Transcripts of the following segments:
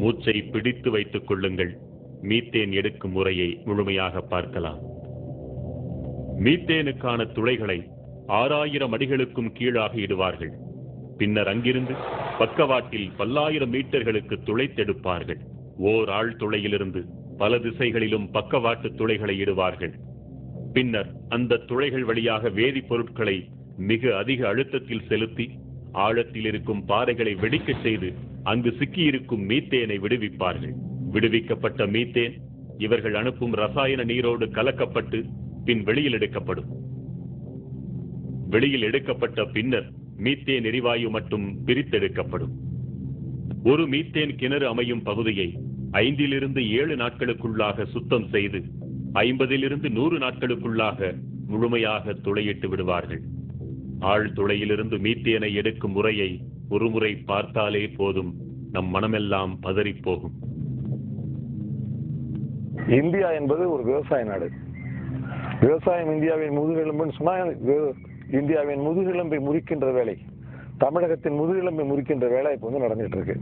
மூச்சை பிடித்து வைத்துக் கொள்ளுங்கள். மீத்தேன் எடுக்கும் முறையை முழுமையாக பார்க்கலாம். மீத்தேனுக்கான துளைகளை 6000 அடிகளுக்கும் கீழாக இடுவார்கள். பின்னர் அங்கிருந்து பக்கவாட்டில் பல்லாயிரம் மீட்டர்களுக்கு துளைத்தெடுப்பார்கள். ஓர் ஆழ் துளையிலிருந்து பல திசைகளிலும் பக்கவாட்டு துளைகளை இடுவார்கள். பின்னர் அந்த துளைகள் வழியாக வேதிப்பொருட்களை மிக அதிக அழுத்தத்தில் செலுத்தி ஆழத்தில் இருக்கும் பாறைகளை வெடிக்கச் செய்து அங்கு சிக்கியிருக்கும் மீத்தேனை விடுவிப்பார்கள். விடுவிக்கப்பட்ட மீத்தேன் இவர்கள் அனுப்பும் ரசாயன நீரோடு கலக்கப்பட்டு பின் வெளியில் எடுக்கப்படும். வெளியில் எடுக்கப்பட்ட பின்னர் மீத்தேன் எரிவாயு மட்டும் பிரித்தெடுக்கப்படும். ஒரு மீத்தேன் கிணறு அமையும் பகுதியை 5 to 7 நாட்களுக்குள்ளாக சுத்தம் செய்து 50 to 100 நாட்களுக்குள்ளாக முழுமையாக துளையிட்டு விடுவார்கள். ஆழ் துளையிலிருந்து மீத்தேனை எடுக்கும் முறையை ஒரு முறை பார்த்தாலே போதும், நம் மனமெல்லாம் பதறிப்போகும். இந்தியா என்பது ஒரு விவசாய நாடு. விவசாயம் இந்தியாவின் முதுகெலும்புன்னு சொன்னா இந்தியாவின் முதுகெலும்பை முறிக்கின்ற வேலை, தமிழகத்தின் முதுகெலும்பை முறிக்கின்ற வேலை இப்ப நடந்துட்டு இருக்கு.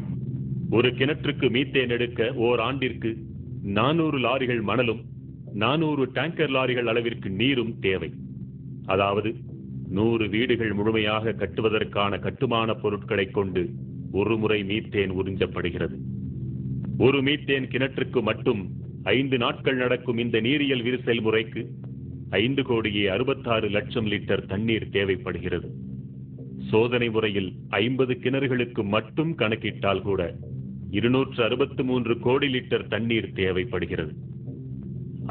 ஒரு கிணற்றுக்கு மீத்தேன் எடுக்க ஓர் ஆண்டிற்கு 400 லாரிகள் மணலும் 400 டேங்கர் லாரிகள் அளவிற்கு நீரும் தேவை. அதாவது 100 வீடுகள் முழுமையாக கட்டுவதற்கான கட்டுமான பொருட்களை கொண்டு ஒரு முறை மீத்தேன் உறிஞ்சப்படுகிறது. ஒரு மீத்தேன் கிணற்றுக்கு மட்டும் 5 நாட்கள் நடக்கும் இந்த நீரியல் விரிசல் முறைக்கு 5,66,00,000 லிட்டர் தண்ணீர் தேவைப்படுகிறது. சோதனை முறையில் 50 கிணறுகளுக்கு மட்டும் கணக்கிட்டால் கூட 263 கோடி லிட்டர் தண்ணீர் தேவைப்படுகிறது.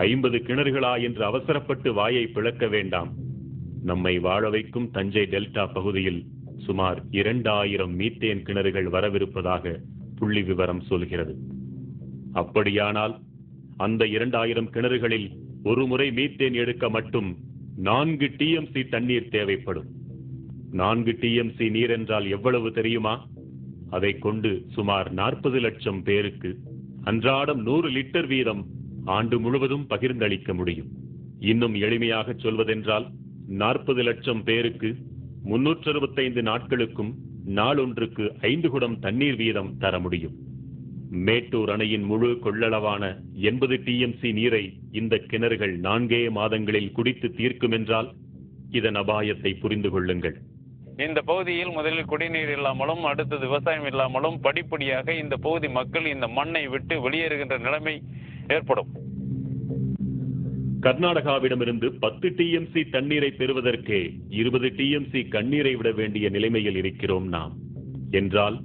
50 கிணறுகளா என்று அவசரப்பட்டு வாயை பிளக்க வேண்டாம். நம்மை வாழ வைக்கும் தஞ்சை டெல்டா பகுதியில் சுமார் 2000 மீத்தேன் கிணறுகள் வரவிருப்பதாக புள்ளி விவரம் சொல்கிறது. அப்படியானால் அந்த 2000 கிணறுகளில் ஒரு முறை மீத்தேன் எடுக்க மட்டும் 4 TMC தண்ணீர் தேவைப்படும். 4 TMC நீர் என்றால் எவ்வளவு தெரியுமா? அதை கொண்டு சுமார் 40 லட்சம் பேருக்கு அன்றாடம் 100 லிட்டர் வீதம் ஆண்டு முழுவதும் பகிர்ந்தளிக்க முடியும். இன்னும் எளிமையாக சொல்வதென்றால் 40 லட்சம் பேருக்கு 365 நாட்களுக்கும் நாளொன்றுக்கு 5 குடம் தண்ணீர் வீதம் தர முடியும். மேட்டூர் அணையின் முழு கொள்ளளவான 80 TMC நீரை இந்த கிணறுகள் 4 மாதங்களில் குடித்து தீர்க்கும் என்றால் இதன் அபாயத்தை புரிந்து கொள்ளுங்கள். இந்த பகுதியில் முதலில் குடிநீர் இல்லாமலும் அடுத்தது விவசாயம் இல்லாமலும் படிப்படியாக இந்த பகுதி மக்கள் இந்த மண்ணை விட்டு வெளியேறுகின்ற நிலைமை ஏற்படும். கர்நாடகாவிடமிருந்து 10 TMC தண்ணீரை பெறுவதற்கே 20 TMC கண்ணீரை விட வேண்டிய நிலைமையில் இருக்கிறோம் நாம். என்றால்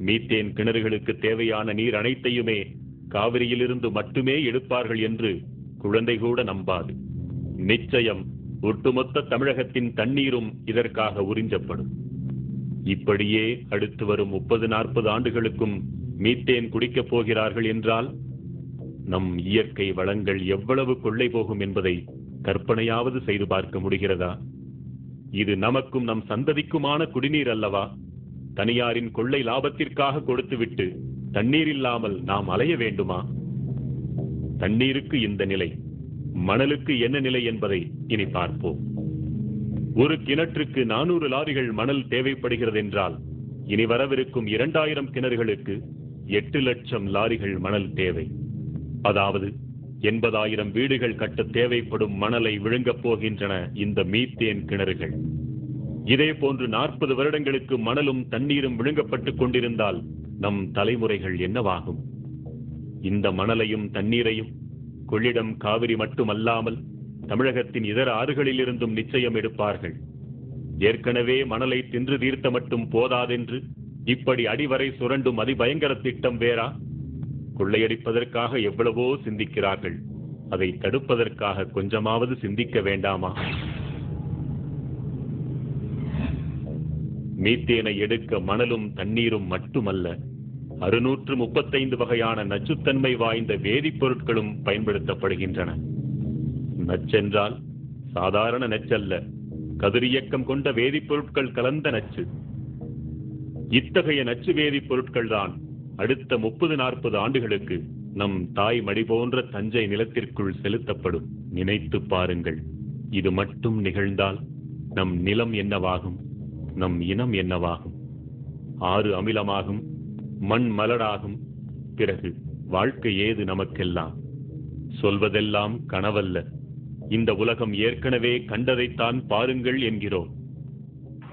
மீத்தேன் கிணறுகளுக்கு தேவையான நீர் அனைத்தையுமே காவிரியிலிருந்து மட்டுமே எடுப்பார்கள் என்று குழந்தை கூட நம்பாது. நிச்சயம் ஒட்டுமொத்த தமிழகத்தின் தண்ணீரும் இதற்காக உறிஞ்சப்படும். இப்படியே அடுத்து வரும் 30-40 ஆண்டுகளுக்கும் மீத்தேன் குடிக்கப் போகிறார்கள் என்றால் நம் இயற்கை வளங்கள் எவ்வளவு கொள்ளை போகும் என்பதை கற்பனையாவது செய்து பார்க்க முடிகிறதா? இது நமக்கும் நம் சந்ததிக்குமான குடிநீர் அல்லவா? தனியாரின் கொள்ளை லாபத்திற்காக கொடுத்துவிட்டு தண்ணீர் இல்லாமல் நாம் அலைய வேண்டுமா? தண்ணீருக்கு இந்த நிலை, மணலுக்கு என்ன நிலை என்பதை இனி பார்ப்போம். ஒரு கிணற்றுக்கு 400 லாரிகள் மணல் தேவைப்படுகிறது என்றால் இனி வரவிருக்கும் 2000 கிணறுகளுக்கு 8 லட்சம் லாரிகள் மணல் தேவை. அதாவது 80,000 வீடுகள் கட்ட தேவைப்படும் மணலை விழுங்கப் போகின்றன இந்த மீத்தேன் கிணறுகள். இதே போன்று 40 வருடங்களுக்கு மணலும் தண்ணீரும் விழுங்கப்பட்டுக் கொண்டிருந்தால் நம் தலைமுறைகள் என்னவாகும்? இந்த மணலையும் தண்ணீரையும் கொள்ளிடம் காவிரி மட்டுமல்லாமல் தமிழகத்தின் இதர ஆறுகளில் இருந்தும் நிச்சயம் எடுப்பார்கள். ஏற்கனவே மணலை தின்று தீர்த்த மட்டும் போதாதென்று இப்படி அடிவரை சுரண்டும் அதிபயங்கர திட்டம் வேறா? கொள்ளையடிப்பதற்காக எவ்வளவோ சிந்திக்கிறார்கள், அதை தடுப்பதற்காக கொஞ்சமாவது சிந்திக்க வேண்டாமா? மீத்தேனை எடுக்க மணலும் தண்ணீரும் மட்டுமல்ல, 635 வகையான நச்சுத்தன்மை வாய்ந்த வேதிப்பொருட்களும் பயன்படுத்தப்படுகின்றன. நச்சென்றால் சாதாரண நச்சல்ல, கதிரியக்கம் கொண்ட வேதிப்பொருட்கள் கலந்த நச்சு. இத்தகைய நச்சு வேதிப்பொருட்கள் தான் அடுத்த 30-40 ஆண்டுகளுக்கு நம் தாய் மடி போன்ற தஞ்சை நிலத்திற்குள் செலுத்தப்படும். நினைத்து பாருங்கள், இது மட்டும் நிகழ்ந்தால் நம் நிலம் என்னவாகும்? நம் இனம் என்னவாகும்? ஆறு அமிலமாகும், மண் மலடாகும், பிறகு வாழ்க்கை ஏது நமக்கெல்லாம்? சொல்வதெல்லாம் கனவல்ல. இந்த உலகம் ஏற்கனவே கண்டதைத்தான் பாருங்கள் என்கிறோம்.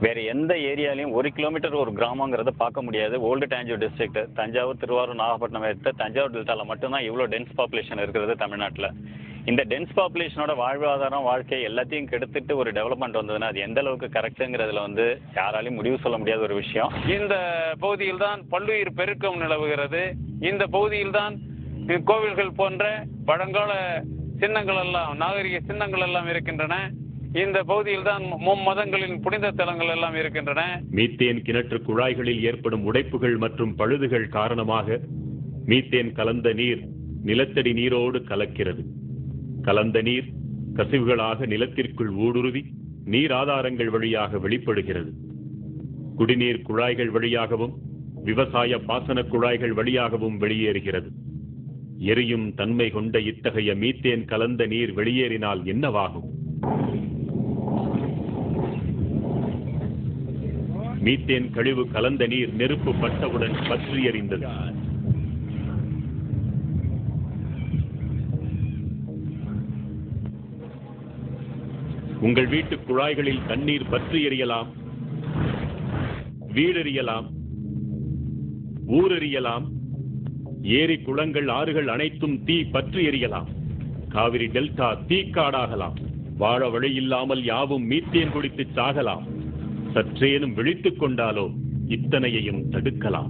வேற எந்த ஏரியாலையும் 1 கிலோமீட்டர் ஒரு கிராமங்கிறத பார்க்க முடியாது. ஓல்டு தஞ்சாவூர் டிஸ்ட்ரிக்ட், தஞ்சாவூர், திருவாரூர், நாகப்பட்டினம் எடுத்த தஞ்சாவூர் டெல்டாவில் மட்டும்தான் இவ்வளோ டென்ஸ் பாப்புலேஷன் இருக்கிறது தமிழ்நாட்டில். இந்த டென்ஸ் பாப்புலேஷனோட வாழ்வாதாரம், வாழ்க்கை எல்லாத்தையும் கெடுத்துட்டு ஒரு டெவலப்மெண்ட் வந்ததுன்னா அது எந்த அளவுக்கு கரெக்டுங்கிறதுல யாராலையும் முடிவு சொல்ல முடியாத ஒரு விஷயம். இந்த பகுதியில் தான் பல்லுயிர் பெருக்கம் நிலவுகிறது. இந்த பகுதியில் தான் கோவில்கள் போன்ற பழங்கால சின்னங்கள் எல்லாம், நாகரிக சின்னங்கள் எல்லாம் இருக்கின்றன. இந்த பகுதியில் தான் மும்மதங்களின் புனித தலங்கள் எல்லாம் இருக்கின்றன. மீத்தேன் கிணற்று குழாய்களில் ஏற்படும் உடைப்புகள் மற்றும் பழுதுகள் காரணமாக மீத்தேன் கலந்த நீர் நிலத்தடி நீரோடு கலக்கிறது. கலந்த நீர் கசிவுகளாக நிலத்திற்குள் ஊடுருவி நீர் ஆதாரங்கள் வழியாக வெளிப்படுகிறது. குடிநீர் குழாய்கள் வழியாகவும் விவசாய பாசன குழாய்கள் வழியாகவும் வெளியேறுகிறது. எரியும் தன்மை கொண்ட இத்தகைய மீத்தேன் கலந்த நீர் வெளியேறினால் என்னவாகும்? மீத்தேன் கழிவு கலந்த நீர் நெருப்பு பட்டவுடன் பற்றி எறிந்தது. உங்கள் வீட்டு குழாய்களில் தண்ணீர் பற்றி எறியலாம், வீடெறியலாம், ஊரெறியலாம். ஏரி, குளங்கள், ஆறுகள் அனைத்தும் தீ பற்றி எறியலாம். காவிரி டெல்டா தீக்காடாகலாம். வாழ வழியில்லாமல் யாவும் மீத்தேன் குடித்து சாகலாம். சற்றேனும் விழித்துக் கொண்டாலோ இத்தனையையும் தடுக்கலாம்.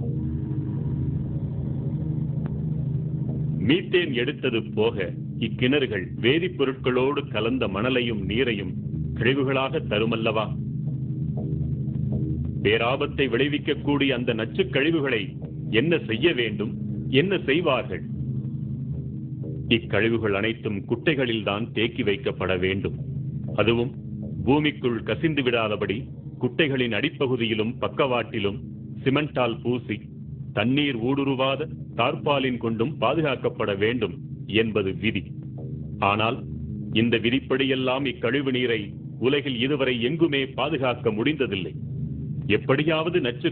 மீத்தேன் எடுத்தது போக இக்கிணறுகள் வேதிப்பொருட்களோடு கலந்த மணலையும் நீரையும் கழிவுகளாக தருமல்லவா? பேராபத்தை விளைவிக்கக்கூடிய அந்த நச்சுக் கழிவுகளை என்ன செய்ய வேண்டும், என்ன செய்வார்கள்? இக்கழிவுகள் அனைத்தும் குட்டைகளில் தான் தேக்கி வைக்கப்பட வேண்டும். அதுவும் பூமிக்குள் கசிந்து விடாதபடி குட்டைகளின் அடிப்பகுதியிலும் பக்கவாட்டிலும் சிமெண்டால் பூசி தண்ணீர் ஊடுருவாத தார்பாலின் கொண்டும் பாதுகாக்கப்பட வேண்டும் என்பது விதி. ஆனால் இந்த விதிப்படியெல்லாம் இக்கழிவு நீரை உலகில் இதுவரை எங்குமே பாதுகாக்க முடிந்ததில்லை. எப்படியாவது நச்சு